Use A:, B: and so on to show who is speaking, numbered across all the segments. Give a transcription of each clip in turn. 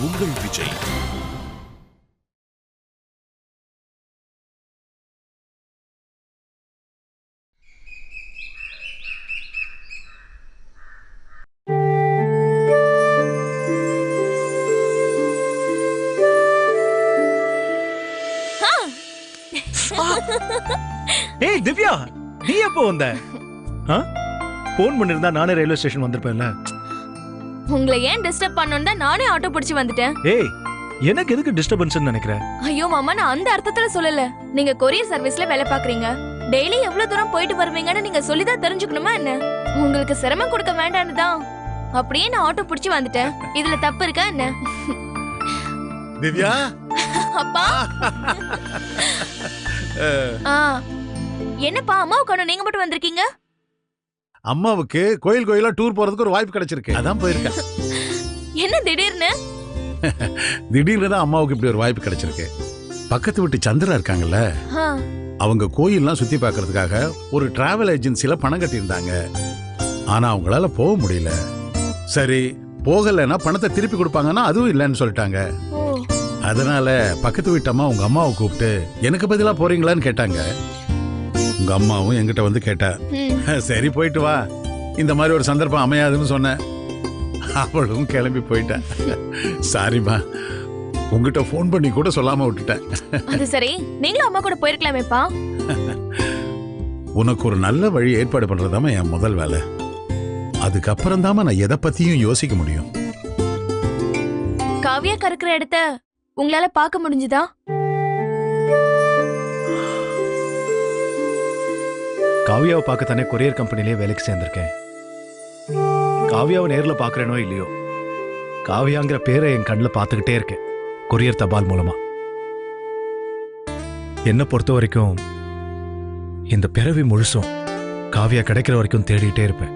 A: உங்கள் விஜய்.
B: ஏய் திவ்யா, நீ எப்போ வந்த? போன் பண்ணிருந்தா நானே ரயில்வே ஸ்டேஷன் வந்திருப்பேன்ல.
C: உங்களை ஏன் டிஸ்டர்ப் பண்ணனும் தான் நானே ஆட்டோ பிடிச்சு வந்துட்டேன்.
B: ஏய், எனக்கு எதுக்கு டிஸ்டர்பன்ஸ் நினைக்கிறேன்?
C: ஐயோ மாமா, நான் அந்த அர்த்தத்துல சொல்லல. நீங்க கொரியர் சர்வீஸ்ல வேலை பாக்குறீங்க, டெய்லி எவ்வளவு தூரம் போயிட்டு வருவீங்கன்னு நீங்க சொல்லிதான் தெரிஞ்சுக்கணுமா என்ன? உங்களுக்கு சிரமம் கொடுக்க வேண்டான்னு தான் அப்படியே நான் ஆட்டோ பிடிச்சு வந்துட்டேன். இதுல தப்பு இருக்கா என்ன?
D: திவ்யா
C: அப்பா. என்னப்பா அம்மாவுக்கு நீங்க மட்டும் வந்திருக்கீங்க?
D: அம்மாவுக்கு கோயில் கோயிலா டூர் போறதுக்கு ஒரு வாய்ப்பு கிடைச்சிருக்கு, அதான் போயிருக்கேன்.
C: என்ன திடீர்னு?
D: திடீர்னு தான் அம்மாவுக்கு இப்படி ஒரு வாய்ப்பு கிடைச்சிருக்கு. பக்கத்து வீட்டு சந்திரா இருக்காங்கல்ல, அவங்க கோயில்லாம் சுத்தி பார்க்கறதுக்காக ஒரு டிராவல் ஏஜென்சில பணம் கட்டியிருந்தாங்க. ஆனா அவங்களால போக முடியல. சரி, போகலைன்னா பணத்தை திருப்பி கொடுப்பாங்கன்னா அதுவும் இல்லைன்னு சொல்லிட்டாங்க. அதனால பக்கத்து வீட்டு அம்மா உங்க அம்மாவை கூப்பிட்டு எனக்கு பதிலா போறீங்களான்னு கேட்டாங்க. உங்க அம்மாவும் என்கிட்ட வந்து கேட்டா, சரி போயிட்டு வா, இந்த மாதிரி ஒரு சந்தர்ப்பம் அமையாதுன்னு சொன்னேன். அவளும் கிளம்பி போயிட்டேன். சாரிமா, உங்ககிட்ட போன் பண்ணி கூட சொல்லாம விட்டுட்டேன்.
C: அது சரி, நீங்களும் அம்மா கூட போயிருக்கலாமேப்பா.
D: உனக்கு ஒரு நல்ல வழி ஏற்பாடு பண்றதாம என் முதல் வேலை. அதுக்கப்புறம் தாம நான் எதை பத்தியும் யோசிக்க முடியும்.
C: காவியா கறக்குற இடத்த உங்களால பார்க்க முடிஞ்சுதா?
B: காவியாவை பார்க்கத்தானே கொரியர் கம்பெனிலேயே வேலைக்கு சேர்ந்திருக்கேன். காவியாவை நேர்ல பாக்குறேனோ இல்லையோ, காவியாங்கிற பேரை என் கண்ணில் பார்த்துக்கிட்டே இருக்கேன் கொரியர் தபால் மூலமா. என்னை பொறுத்த வரைக்கும் இந்த பிறவி முழுசும் காவியா கிடைக்கிற வரைக்கும் தேடிட்டே இருப்பேன்.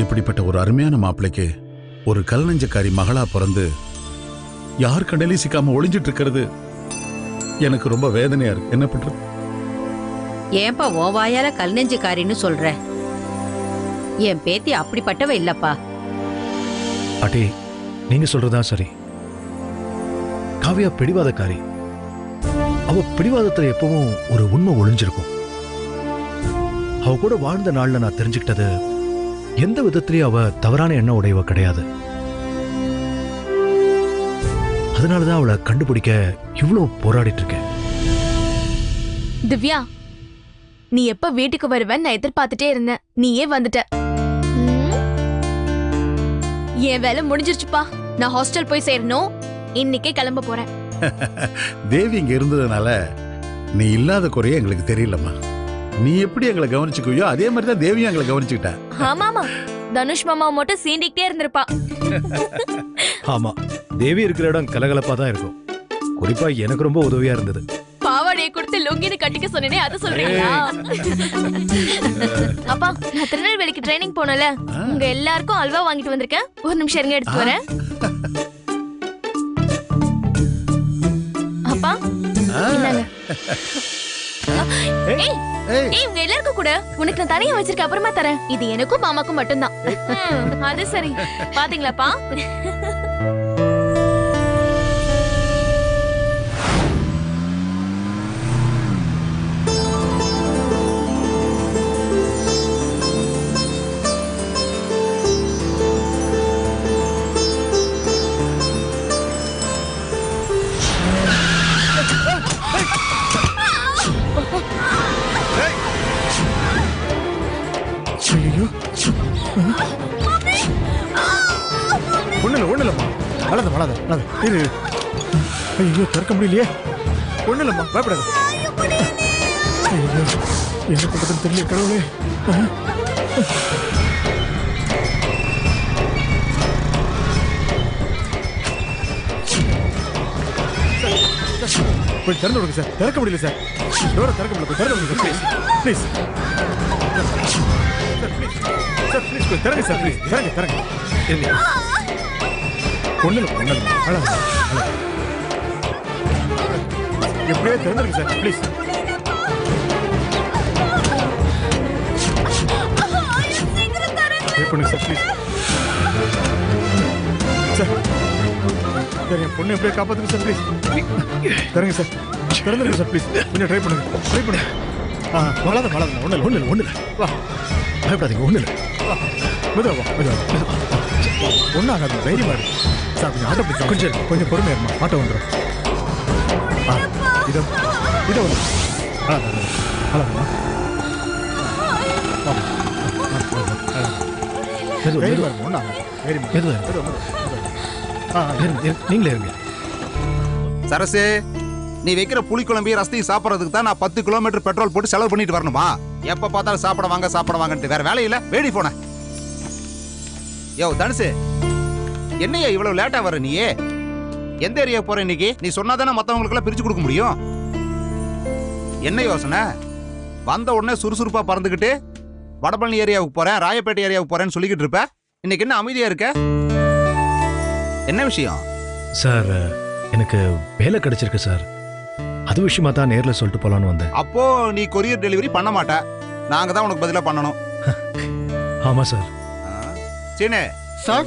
D: இப்படிப்பட்ட ஒரு அருமையான மாப்பிளைக்கு ஒரு கல்நெஞ்சக்காரி மகளா பிறந்து யார் கண்ணிலையும் சிக்காம ஒளிஞ்சிட்டு இருக்கிறது எனக்கு ரொம்ப வேதனையா இருக்கு. என்ன பண்றது?
E: ஏன்பா ஓ வாயால கல்நெஞ்சுக்காரின்னு சொல்ற? என் பேத்தி அப்படிப்பட்டவ இல்லப்பா.
B: பாட்டி, நீங்க சொல்றதா சரி. காவியா பிடிவாதக்காரி. அவ பிடிவாதத்துல எப்பவும் ஒரு உண்மை ஒளிஞ்சிருக்கும். அவ கூட வாழ்ந்த நாள்ல நான் தெரிஞ்சுக்கிட்டது, எந்த விதத்திலயும் அவ தவறான எண்ண உடையவ கிடையாது. அதனாலதான் அவளை கண்டுபிடிக்க இவ்வளவு போராடிட்டு இருக்கேன்.
C: திவ்யா, நீ எப்ப வீட்டுக்கு வருவேன்னு நான் எதிர்பார்த்துட்டே இருந்தேன். நீயே வந்துட்ட. என் வேலை முடிஞ்சிருச்சுப்பா. நான் ஹாஸ்டல் போய் சேரணும். இன்னைக்கே கிளம்ப போறேன்.
D: தேவி இங்க இருந்ததுனால நீ இல்லாத குறைய எங்களுக்கு தெரியலம்மா. நீ எப்படி எங்களை கவனிச்சுக்குவியோ அதே மாதிரி தான் தேவியும் எங்களை கவனிச்சுக்கிட்டா.
C: ஆமாமா, தனுஷ் மாமா மட்டும் சீண்டிக்கிட்டே இருந்திருப்பா.
B: ஆமா, தேவி இருக்கிற இடம் கலகலப்பா தான் இருக்கும். குறிப்பா எனக்கு ரொம்ப உதவியா இருந்தது.
C: பாவாடையை கொடுத்து லுங்கின்னு கட்டிக்க சொன்னேனே, அது சொல்றீங்களா? அப்பா, நான் திருநெல்வேலிக்கு ட்ரைனிங் போனல, உங்க எல்லாருக்கும் அல்வா வாங்கிட்டு வந்திருக்கேன். ஒரு நிமிஷம் இருங்க, எடுத்து வரேன். அப்பா, இந்தாங்க. ஏய், உங்க எல்லாருக்கும் கூட உனக்கு நான் தனியா வச்சிருக்க, அப்புறமா தரேன். இது எனக்கும் மாமாக்கும் மட்டும்தான். அது சரி, பாத்தீங்களாப்பா?
B: ஒண்ணுலம்மா, வளத இரு. ஐயோ, திறக்க முடியலையே. ஒண்ணுலம்மா, பயப்படாத. ஐயோ, என்ன பண்றதுன்னு தெரியல கடவுளே. போய் திறந்து விடுங்க சார். திறக்க முடியல சார். டோரை திறக்க முடியல. போய் திறந்து விடுங்க சார். ப்ளீஸ் சார், ப்ளீஸ் போய் திறங்க சார். ப்ளீஸ் திறங்க. ஒண்ணுல எப்படியே திறந்துருங்க சார், ப்ளீஸ்.
A: ஹெல்ப் பண்ணுங்க சார் ப்ளீஸ் சார். சார் என் பொண்ணு எப்படியே காப்பாத்துங்க சார் ப்ளீஸ். தரங்க சார், திறந்துருங்க சார் ப்ளீஸ். கொஞ்சம் ட்ரை பண்ணுங்க.
B: வளர்ந்த ஒண்ணு இல்லை வா, பயப்படாதீங்க, ஒண்ணு இல்லை.
A: மெதுவா ஒன்றும் ஆகாது, தைரியமா இருக்கு சார். கொஞ்சம் ஆட்டோ பிடிச்சா கொஞ்சம் பொறுமையா இருமா, ஆட்டோ வந்துடும். இதை வந்து
B: நீங்களே இருங்க.
F: சரசு, நீ வைக்கிற புளிக்குழம்பு ரசத்தையும் சாப்பிட்றதுக்கு தான் நான் 10 கிலோமீட்டர் பெட்ரோல் போட்டு செலவு பண்ணிட்டு வரணுமா? எப்ப பார்த்தாலும் சாப்பிட வாங்கன்ட்டு வேற வேலை இல்ல. வேடி போன யோ தனுசு, என்னையா இவ்வளவு லேட்டா வர? நீயே எந்த ஏரியா போற இன்னைக்கு? நீ சொன்னாதானே மத்தவங்களுக்கு எல்லாம் பிரிச்சு கொடுக்க முடியும். என்ன யோசனை? வந்த உடனே சுறுசுறுப்பா பறந்துகிட்டு வடபழனி ஏரியாவுக்கு போறேன், ராயப்பேட்டை ஏரியாவுக்கு போறேன்னு சொல்லிக்கிட்டு இருப்ப. இன்னைக்கு என்ன அமைதியா இருக்க? என்ன விஷயம்?
B: சார், எனக்கு வேலை கிடைச்சிருக்கு சார். அது விஷயமா தான் நேர்ல சொல்லிட்டு போலான்னு வந்தேன்.
F: அப்போ நீ கொரியர் டெலிவரி பண்ண மாட்ட, நாங்க தான் உனக்கு பதிலா பண்ணணும்.
B: ஆமா சார்.
F: சீனே
A: சார்,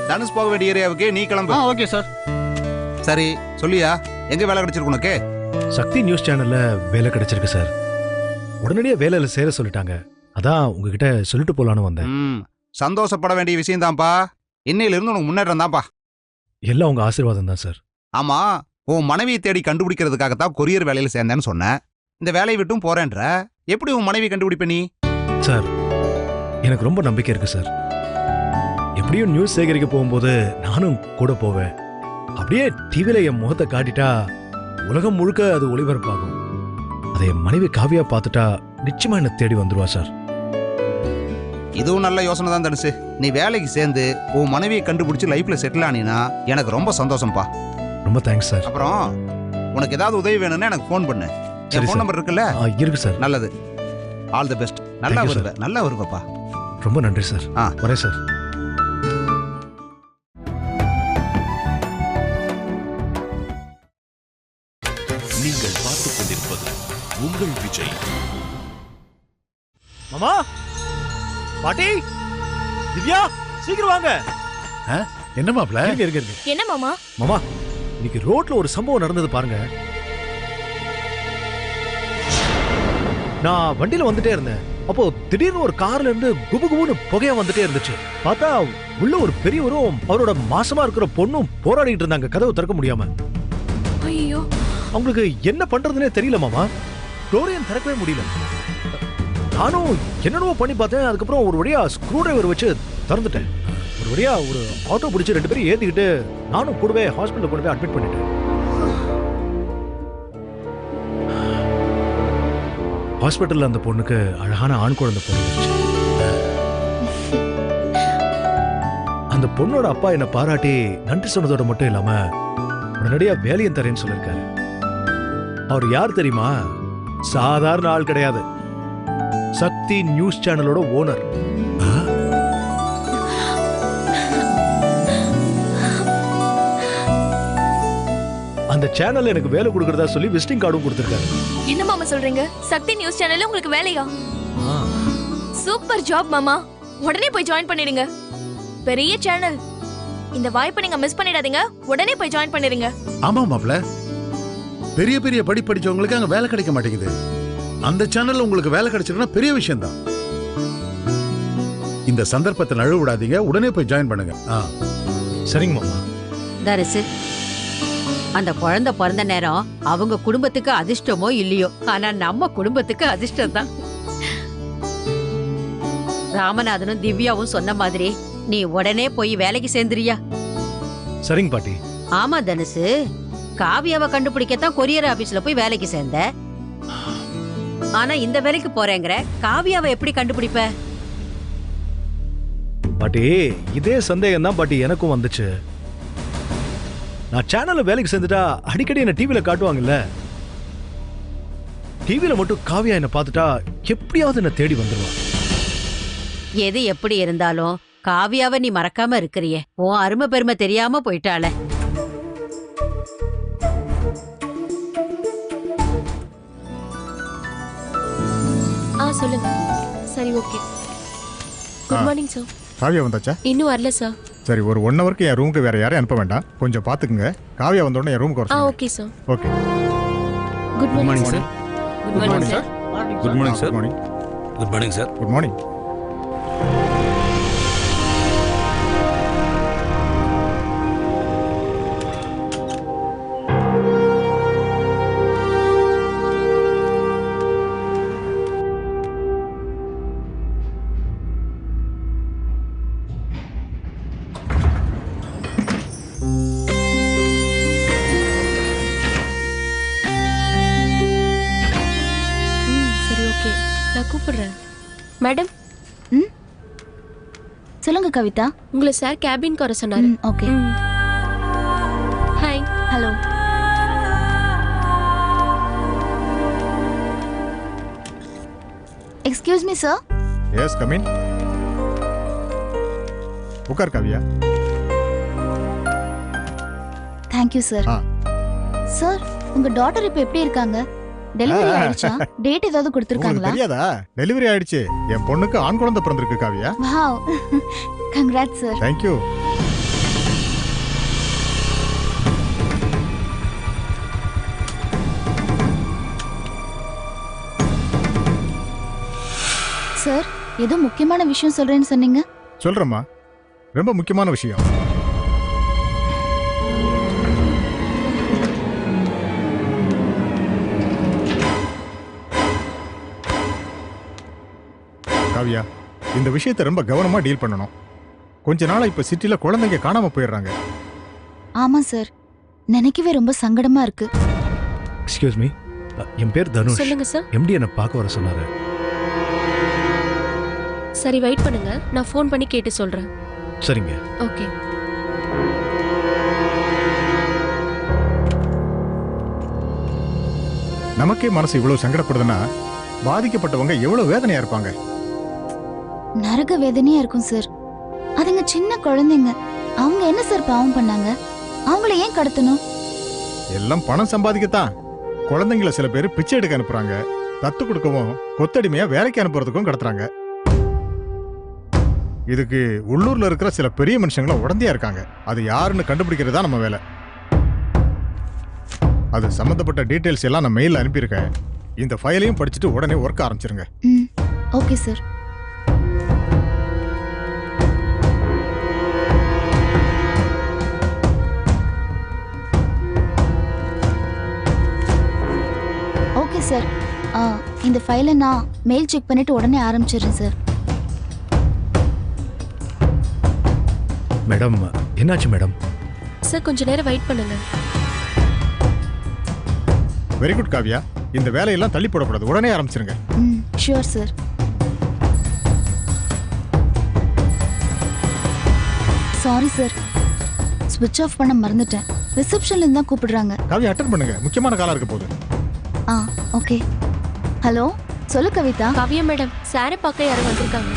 F: தனுஷ் போக வேண்டிய ஏரியாவுக்கு நீ கிளம்பு.
A: Okay sir.
F: சரி சொல்லியா, எங்க வேலை கிடைச்சிருக்கு உனக்கு?
B: சக்தி நியூஸ் சேனல்ல வேலை கிடைச்சிருக்கு சார். உடனடியா வேலையில சேர சொல்லிட்டாங்க. அதான் உங்ககிட்ட சொல்லிட்டு போலான்னு வந்தேன்.
F: சந்தோஷப்பட வேண்டிய விஷயம் தான்ப்பா. இன்னையில இருந்து உனக்கு முன்னேற்றம் தான்ப்பா.
B: எல்லாம் உங்க ஆசீர்வாதம் தான் சார்.
F: ஆமா, உன் மனைவியை தேடி கண்டுபிடிக்கிறதுக்காகத்தான் கொரியர் வேலையில சேர்ந்தேன்னு சொன்னேன். இந்த வேலையை விட்டும் போறேன்ற, எப்படி உன் மனைவி கண்டுபிடிப்ப நீ?
B: சார், எனக்கு ரொம்ப நம்பிக்கை இருக்கு சார். எப்படியும் நியூஸ் சேகரிக்க போகும்போது நானும் கூட போவேன். அப்படியே டிவில என் முகத்தை காட்டிட்டா உலகம் முழுக்க அது ஒளிபரப்பாகும். அதை என் மனைவி காவியா பார்த்துட்டா நிச்சயமா என்ன தேடி வந்துருவா சார்.
F: இதுவும் நல்ல யோசனை தான் தனுசு. நீ வேலைக்கு சேர்ந்து உன் மனைவியை கண்டுபிடிச்சு லைஃப்ல செட்டில் ஆனீனா எனக்கு ரொம்ப சந்தோஷம்ப்பா.
B: ரொம்ப தேங்க்ஸ் சார்.
F: அப்புறம் உனக்கு ஏதாவது உதவி வேணும்னா எனக்கு ஃபோன் பண்ணு.
B: சரி
F: ஃபோன்
B: சார்.
F: நம்பர் இருக்குல்ல?
B: இருக்கு சார்.
F: நல்லது. All the best. நல்லா
B: Thank you,
F: வருவ, நல்லா வருவப்பா.
B: ரொம்ப நன்றி சார். வரேன் சார்.
G: நீங்கள் பார்த்துக் கொண்டிருப்பது உங்கள் விஜய்.
B: மாமா, பாட்டி, திவ்யா, சீக்கிரம் வாங்க.
D: என்ன மாப்ள?
B: இருங்க.
C: என்ன மாமா?
B: மாமா, இன்னைக்கு ரோட்ல ஒரு சம்பவம் நடந்தது பாருங்க. நான் வண்டியில வந்துட்டே இருந்தேன். அப்போ திடீர்னு ஒரு கார்ல இருந்து குபுகுபுன்னு புகையா வந்துட்டே இருந்துச்சு. பார்த்தா உள்ள ஒரு பெரியவரும் அவரோட மாசமா இருக்கிற பொண்ணும் போராடிட்டு இருந்தாங்க, கதவு திறக்க முடியாம.
C: ஐயோ,
B: அவங்களுக்கு என்ன பண்றதுன்னே தெரியல மாமா. டோரையும் திறக்கவே முடியல. நானும் என்னென்னவோ பண்ணி பார்த்தேன். அதுக்கப்புறம் ஒரு வழியா ஸ்க்ரூ டிரைவர் வச்சு திறந்துட்டேன். ஒரு வழியா ஒரு ஆட்டோ பிடிச்சி 2 பேரும் ஏத்திக்கிட்டு நானும் கூடவே ஹாஸ்பிட்டல் கொண்டு போய் அட்மிட் பண்ணிட்டேன். ஹாஸ்பிட்டல்ல அந்த பொண்ணுக்கு அழகான ஆண் குழந்தை பிறந்துச்சு. அந்த பொண்ணோட அப்பா என்ன பாராட்டி நன்றி சொன்னதோட மட்டும் இல்லாம உடனடியா வேலையும் தரேன்னு சொல்லிருக்காரு. அவர் யார் தெரியுமா? சாதாரண ஆள் கிடையாது. சக்தி நியூஸ் சேனலோட ஓனர். அந்த சேனல்ல எனக்கு வேலை கொடுக்கறதா சொல்லி விசிட்டிங் கார்டும் கொடுத்திருக்காரு.
C: என்ன மாமா சொல்றீங்க? சக்தி நியூஸ் சேனல்ல உங்களுக்கு வேலையா? சூப்பர் ஜாப் மாமா. உடனே போய் ஜாயின் பண்ணிடுங்க. பெரிய சேனல். இந்த வாய்ப்பை நீங்க மிஸ் பண்ணிடாதீங்க. உடனே போய் ஜாயின் பண்ணிடுங்க.
D: ஆமா மாப்ள, பெரிய பெரிய படிச்சவங்களுக்கு அங்க வேலை கிடைக்க மாட்டேங்குது. அந்த சேனல்ல உங்களுக்கு வேலை கிடைச்சிருந்தா பெரிய விஷயம் தான். இந்த சந்தர்ப்பத்தை நழுவ விடாதீங்க, உடனே போய் ஜாயின் பண்ணுங்க.
B: சரிங்க மாமா.
E: தரிசு, அந்த குழந்தை பிறந்த நேரம் அவங்க குடும்பத்துக்கு அதிர்ஷ்டமோ இல்லையோ, ஆனா நம்ம குடும்பத்துக்கு அதிர்ஷ்டம் தான். ராமநாதனும் திவ்யாவும் சொன்ன மாதிரி நீ உடனே போய் வேலைக்கு சேர்ந்துறியா?
B: சரிங்க பாட்டி.
E: ஆமா தனுசு, காவியாவை கண்டுபிடிக்கத்தான் கொரியர் ஆபீஸ்ல போய் வேலைக்கு சேர்ந்த. ஆனா இந்த வேலைக்கு போறேங்கிற, காவியாவை எப்படி கண்டுபிடிப்ப?
B: பாட்டி, இதே சந்தேகம் தான் பாட்டி எனக்கும் வந்துச்சு. நான் சேனல்ல வேலைக்கு சேர்ந்துட்டா அடிக்கடி என்ன டிவில காட்டுவாங்கல்ல. டிவில மட்டும் காவியா என்ன பார்த்துட்டா எப்படியாவது என்ன தேடி வந்துருவா.
E: எது எப்படி இருந்தாலும் காவியாவை நீ மறக்காம இருக்கிறியே, உன் அருமை பெருமை தெரியாம போயிட்டாளே.
C: சொல்லுங்க. சரி, okay. Good morning sir.
A: Kavya வந்தாச்சா?
H: இன்னும் வரல சார்.
A: சரி, ஒரு 1 ஹவருக்கு என் ரூமுக்கு வேற யாரையும் அனுப்ப வேண்டாம். கொஞ்சம் பார்த்துக்குங்க. காவியா வந்தோடனே என் ரூமுக்கு வர சொல்லுங்க.
H: Okay sir.
A: Okay.
H: Good morning sir.
A: Good morning sir.
I: Good morning sir.
A: Good morning.
I: Good morning sir.
A: Good morning.
H: சரி ஓகே, நான் கூப்பிடுறேன். மேடம்,
C: சொல்லுங்க கவிதா.
H: உங்களை சார் கேபினுக்கு வர சொன்னாரு.
C: Okay.
H: Hi.
C: Hello. Excuse me sir.
A: Yes, come in. உட்கார் Kavya.
C: Thank you sir.
A: ஆ.
C: சார், உங்க டாட்டர் இப்போ எப்படி இருக்காங்க? டெலிவரி ஆயிடுச்சா? டேட் ஏதாவது
A: உங்களுக்கு
C: கொடுத்திருக்காங்களா?
A: தெரியாதா? டெலிவரி ஆயிடுச்சு. என் பொண்ணுக்கு ஆண் குழந்தை பிறந்திருக்கு Kavya.
C: Wow. Congrats sir.
A: Thank you.
C: Sir, ஏதோ முக்கியமான விஷயம் சொல்றேன்னு சொன்னீங்க.
A: சொல்றேம்மா, ரொம்ப முக்கியமான விஷயம். காவியா, இந்த விஷயத்தை ரொம்ப கவனமா டீல் பண்ணணும். கொஞ்ச நாளா இப்ப சிட்டில குழந்தைங்க காணாம போயிடுறாங்க.
C: ஆமா சார், நினைக்கவே ரொம்ப சங்கடமா இருக்கு.
B: எக்ஸ்கியூஸ் மீ, என் பேர் தனுஷ்.
H: சொல்லுங்க சார்.
B: எம்டி என்ன பார்க்க வர சொன்னாரு.
H: சரி, வெயிட் பண்ணுங்க, நான் ஃபோன் பண்ணி கேட்டு சொல்றேன்.
B: சரிங்க.
H: ஓகே.
A: நமக்கே மனசு இவ்வளவு சங்கடப்படுதுன்னா பாதிக்கப்பட்டவங்க எவ்வளவு வேதனையா இருப்பாங்க.
C: நரக வேதனையா இருக்கும் சார். அதுங்க சின்ன குழந்தைங்க. அவங்க என்ன சார் பாவம் பண்ணாங்க? அவங்கள ஏன் கடத்தணும்?
A: எல்லாம் பணம் சம்பாதிக்கத்தான். குழந்தைங்களை சில பேர் பிச்சை எடுக்க அனுப்புறாங்க. தத்து கொடுக்கவும் கொத்தடிமையா வேலைக்கு அனுப்புறதுக்கும் கடத்துறாங்க. இதுக்கு உள்ளூர்ல இருக்கிற சில பெரிய மனுஷங்களும் உடந்தையா இருக்காங்க. அது யாருன்னு கண்டுபிடிக்கிறதா நம்ம வேலை. அது சம்பந்தப்பட்ட டீடைல்ஸ் எல்லாம் நான் மெயில அனுப்பியிருக்கேன். இந்த ஃபைலையும் படிச்சுட்டு உடனே ஒர்க் ஆரம்பிச்சிருங்க.
C: Okay sir. Okay sir. இந்த ஃபைலை நான் மெயில் செக் பண்ணிட்டு உடனே ஆரம்பிச்சிடுறேன் சார்.
B: மேடம், என்னாச்சு மேடம்?
H: சார், கொஞ்ச நேரம் வெயிட் பண்ணுங்க.
A: வெரி குட் காவியா, இந்த வேலையெல்லாம் தள்ளி போடக்கூடாது. உடனே ஆரம்பிச்சிருங்க.
C: Sure sir. சாரி சார், ஸ்விட்ச் ஆஃப் பண்ண மறந்துட்டேன். ரிசப்ஷன்ல இருந்து தான் கூப்பிடுறாங்க.
A: காவியா, அட்டெண்ட் பண்ணுங்க, முக்கியமான காலா இருக்க போகுது.
C: ஓகே. ஹலோ, சொல்லு கவிதா.
H: காவியா மேடம், சாரை பார்க்க யாரும் வந்திருக்காங்க.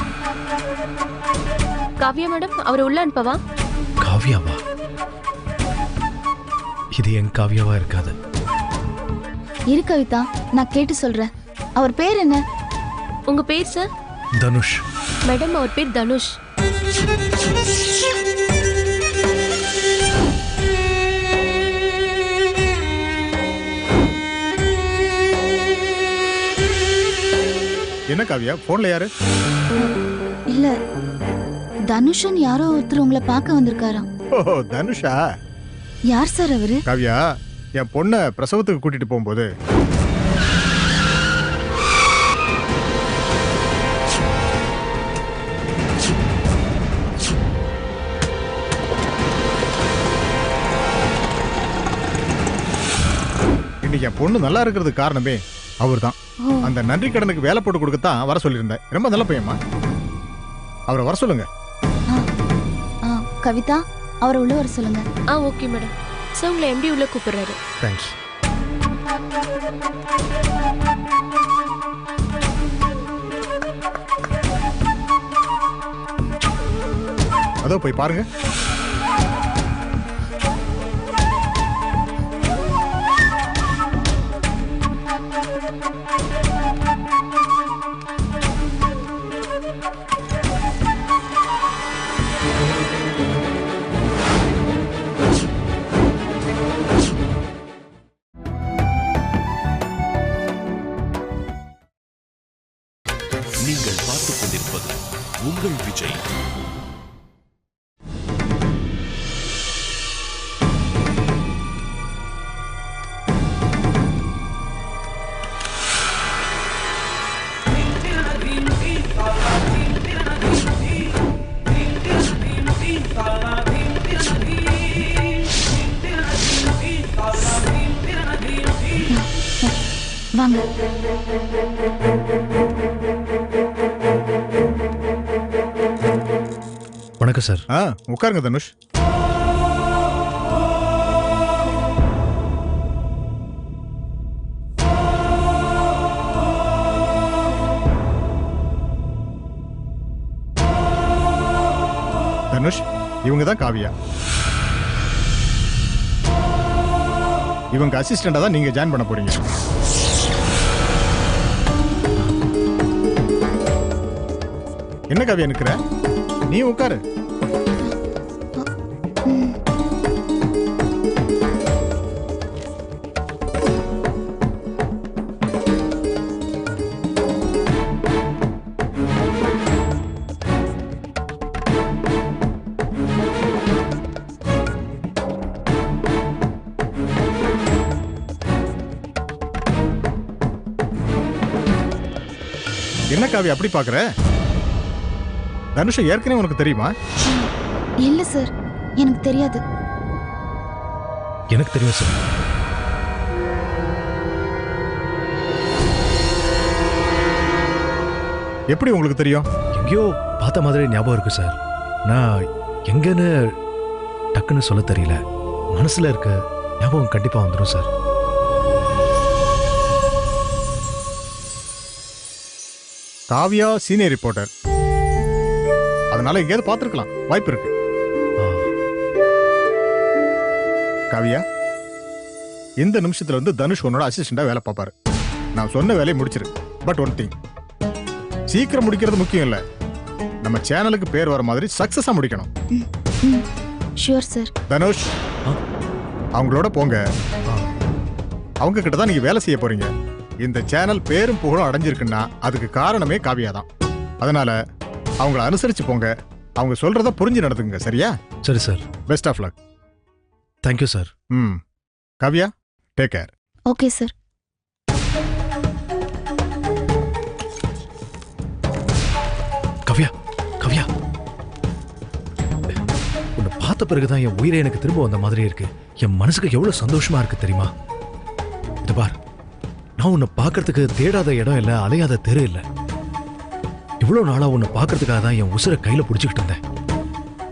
H: காவியா மேடம், அவரை உள்ள அனுப்பவா?
B: காவியாவா? இது என் காவியாவா இருக்காது.
C: இரு கவிதா, நான் கேட்டு சொல்றேன். அவர் பேர் என்ன?
H: உங்க பேர் சார்?
B: தனுஷ்.
H: மேடம், அவர் பேர் தனுஷ்.
A: என்ன காவியா, போன்ல யாரு?
C: இல்ல, தனுஷன் யாரோ ஒருத்தர் உங்களை பார்க்க வந்திருக்காராம்.
A: ஓ, தனுஷா?
C: யார் சார் அவரு?
A: காவியா, என் பொண்ணை பிரசவத்துக்கு கூட்டிட்டு போகும்போது இன்னைக்கு என் பொண்ணு நல்லா இருக்கிறதுக்கு காரணமே அவர்தான். அந்த நன்றி கடனுக்கு வேலை போட்டு கொடுக்கத்தான் வர சொல்லியிருந்தேன். ரொம்ப நல்ல பையன்மா, அவரை வர சொல்லுங்க.
C: கவிதா, அவரை உள்ள வர சொல்லுங்க.
H: Okay madam. சார், உங்களை எம்டி உள்ள கூப்பிடுறாரு.
A: தேங்க்ஸ். அதோ போய் பாருங்க.
G: நீங்கள் பார்த்துக் கொண்டிருப்பது உங்கள் விஜய்.
C: வாங்க.
B: வணக்கம் சார்.
A: உட்காருங்க தனுஷ். தனுஷ், இவங்க தான் காவியா. இவங்க அசிஸ்டண்டா தான் நீங்க ஜாயின் பண்ண போறீங்க. என்ன காவியா நிக்கிற? நீ உட்காரு. என்ன காவியா அப்படி பாக்குற? தனுஷ் ஏற்கனவே உனக்கு தெரியுமா?
C: இல்ல சார், எனக்கு தெரியாது.
B: எனக்கு தெரியும் சார்.
A: எப்படி உங்களுக்கு தெரியும்?
B: எங்கேயோ பார்த்த மாதிரி ஞாபகம் இருக்கு சார். நான் எங்கன்னு டக்குன்னு சொல்ல தெரியல. மனசுல இருக்க ஞாபகம் கண்டிப்பா வந்துடும் சார்.
A: காவியா சீனியர் ரிப்போர்ட்டர், அதனால எங்கேயாவது பார்த்துருக்கலாம், வாய்ப்பு இருக்கு. காவியா, இந்த நிமிஷத்துல வந்து தனுஷ் உன்னோட அசிஸ்டண்டா வேலை பார்ப்பாரு. நான் சொன்ன வேலையை முடிச்சிரு. பட் ஒன் திங், சீக்கிரம் முடிக்கிறது முக்கியம் இல்ல, நம்ம சேனலுக்கு பேர் வர மாதிரி சக்சஸா முடிக்கணும்.
C: Sure sir.
A: தனுஷ், அவங்களோட போங்க. அவங்க கிட்ட தான் நீங்க வேலை செய்ய போறீங்க. இந்த சேனல் பேரும் புகழும் அடைஞ்சிருக்குன்னா அதுக்கு காரணமே காவியா தான். அதனால அவங்கள அனுசரிச்சு போங்க. அவங்க சொல்றத புரிஞ்சு நடந்துங்க. சரியா?
B: சரி sir.
A: Best of luck.
B: Thank you sir.
A: Kavya, take care.
C: Okay sir.
B: Kavya, Kavya, உன்னை பார்த்த பிறகுதான் என் உயிரை எனக்கு திரும்ப வந்த மாதிரி இருக்கு. என் மனசுக்கு எவ்வளவு சந்தோஷமா இருக்கு தெரியுமா? இது பார், நான் உன்னை பார்க்கறதுக்கு தேடாத இடம் இல்லை, அலையாத தெரு இல்லை. இவ்வளவு நாளா உன்னை பார்க்கறதுக்காக தான் என் உசுரை கையில பிடிச்சிக்கிட்டு இருந்தேன்.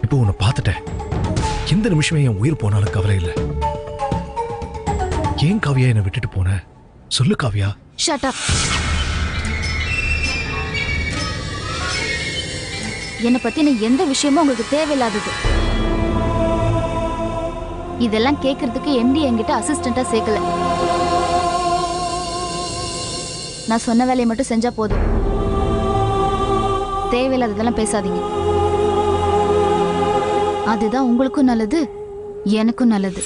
B: இப்போ உன்னை பார்த்துட்டேன். எந்த நிமிஷமே என் உயிர் போனாலும் கவலை இல்லை. ஏன் காவியா என்னை விட்டுட்டு போன? சொல்லு காவியா.
C: Shut up. என்னை பத்தின எந்த விஷயமும் உங்களுக்கு தேவையில்லாதது. இதெல்லாம் கேட்கறதுக்கு எம்டி என்கிட்ட அசிஸ்டண்டா சேர்க்கல. நான் சொன்ன வேலையை மட்டும் செஞ்சா போதும். தேவையில்லாததெல்லாம் பேசாதீங்க. அதுதான் உங்களுக்கும் நல்லது, எனக்கும் நல்லது.